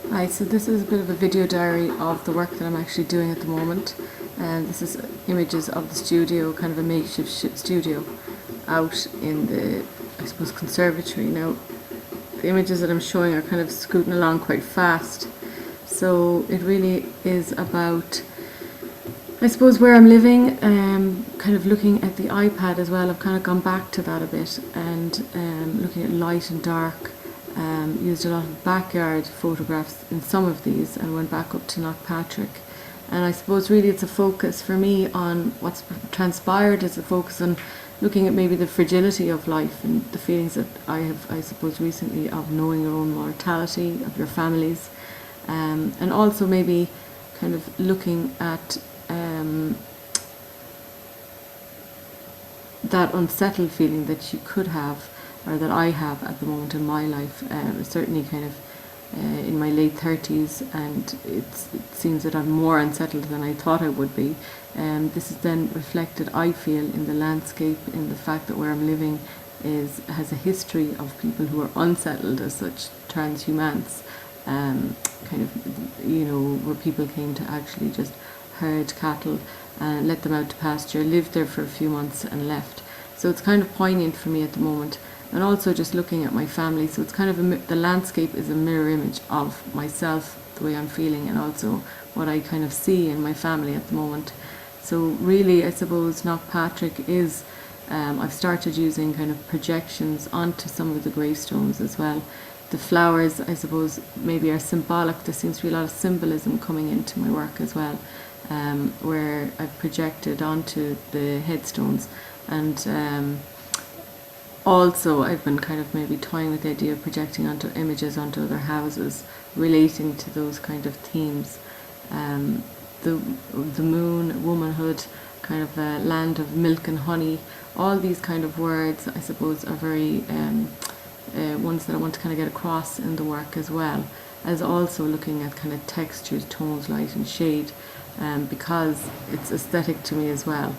Right, so this is a bit of a video diary of the work that I'm actually doing at the moment. And this is images of the studio, kind of a makeshift studio out in the, I suppose, conservatory. Now, the images that I'm showing are kind of scooting along quite fast. So it really is about, I suppose, where I'm living, kind of looking at the iPad as well. I've kind of gone back to that a bit and looking at light and dark. Used a lot of backyard photographs in some of these and went back up to Knockpatrick. And I suppose really it's a focus for me on what's transpired, is a focus on looking at maybe the fragility of life and the feelings that I have, I suppose, recently of knowing your own mortality, of your families, and also maybe kind of looking at that unsettled feeling that you could have, or that I have at the moment in my life. Certainly kind of in my late 30s, and it seems that I'm more unsettled than I thought I would be. This is then reflected, I feel, in the landscape, in the fact that where I'm living has a history of people who are unsettled as such, transhumants, kind of, you know, where people came to actually just herd cattle and let them out to pasture, lived there for a few months and left. So it's kind of poignant for me at the moment. And also just looking at my family, so it's kind of the landscape is a mirror image of myself, the way I'm feeling, and also what I kind of see in my family at the moment. So really, I suppose Knockpatrick is, I've started using kind of projections onto some of the gravestones as well. The flowers, I suppose, maybe are symbolic. There seems to be a lot of symbolism coming into my work as well, where I've projected onto the headstones. And also, I've been kind of maybe toying with the idea of projecting onto images onto other houses, relating to those kind of themes. The moon, womanhood, kind of a land of milk and honey. All these kind of words, I suppose, are very ones that I want to kind of get across in the work, as well as also looking at kind of textures, tones, light and shade, because it's aesthetic to me as well.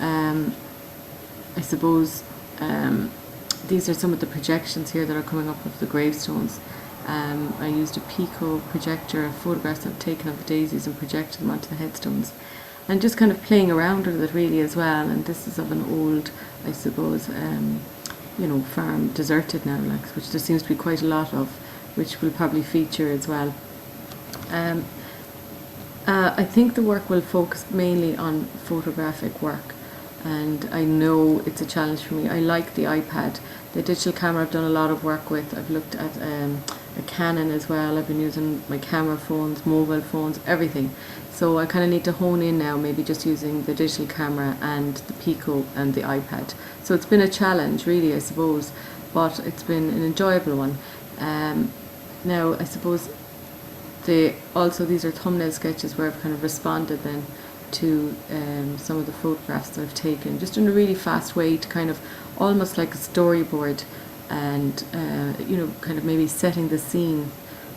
I suppose these are some of the projections here that are coming up of the gravestones. I used a Pico projector of photographs I've taken of the daisies and projected them onto the headstones, and just kind of playing around with it really as well. And this is of an old, I suppose, you know, farm, deserted now, like, which there seems to be quite a lot of, which will probably feature as well. I think the work will focus mainly on photographic work, and I know it's a challenge for me. I like the iPad. The digital camera I've done a lot of work with. I've looked at a Canon as well. I've been using my camera phones, mobile phones, everything. So I kind of need to hone in now, maybe just using the digital camera and the Pico and the iPad. So it's been a challenge really, I suppose, but it's been an enjoyable one. Now I suppose also these are thumbnail sketches where I've kind of responded then to some of the photographs that I've taken, just in a really fast way, to kind of almost like a storyboard, and you know, kind of maybe setting the scene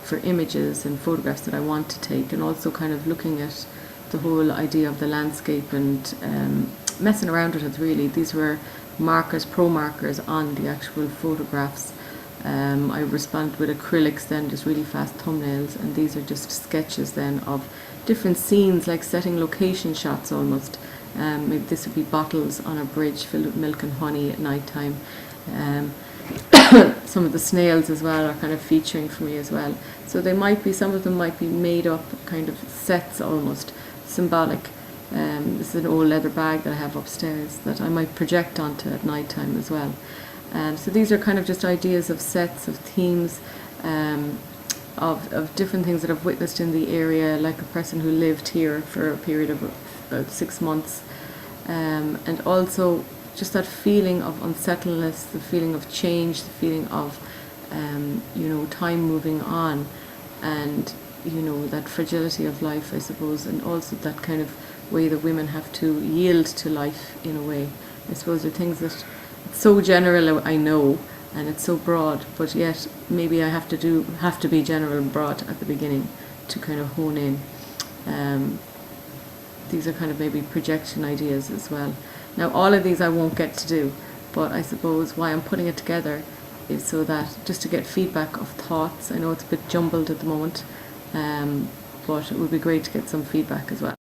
for images and photographs that I want to take, and also kind of looking at the whole idea of the landscape and messing around with it really. These were markers, pro markers on the actual photographs. I responded with acrylics then, just really fast thumbnails, and these are just sketches then of different scenes, like setting location shots almost. Maybe this would be bottles on a bridge filled with milk and honey at night time. Some of the snails as well are kind of featuring for me as well. So they might be, some of them might be made up kind of sets, almost symbolic. This is an old leather bag that I have upstairs that I might project onto at night time as well. So these are kind of just ideas of sets, of themes, of different things that I've witnessed in the area, like a person who lived here for a period of about 6 months, and also just that feeling of unsettledness, the feeling of change, the feeling of you know, time moving on, and you know, that fragility of life, I suppose, and also that kind of way that women have to yield to life in a way. I suppose they're things that, it's so general, I know, and it's so broad, but yet maybe I have to be general and broad at the beginning to kind of hone in. These are kind of maybe projection ideas as well. Now all of these I won't get to do, but I suppose why I'm putting it together so that just to get feedback of thoughts. I know it's a bit jumbled at the moment, but it would be great to get some feedback as well.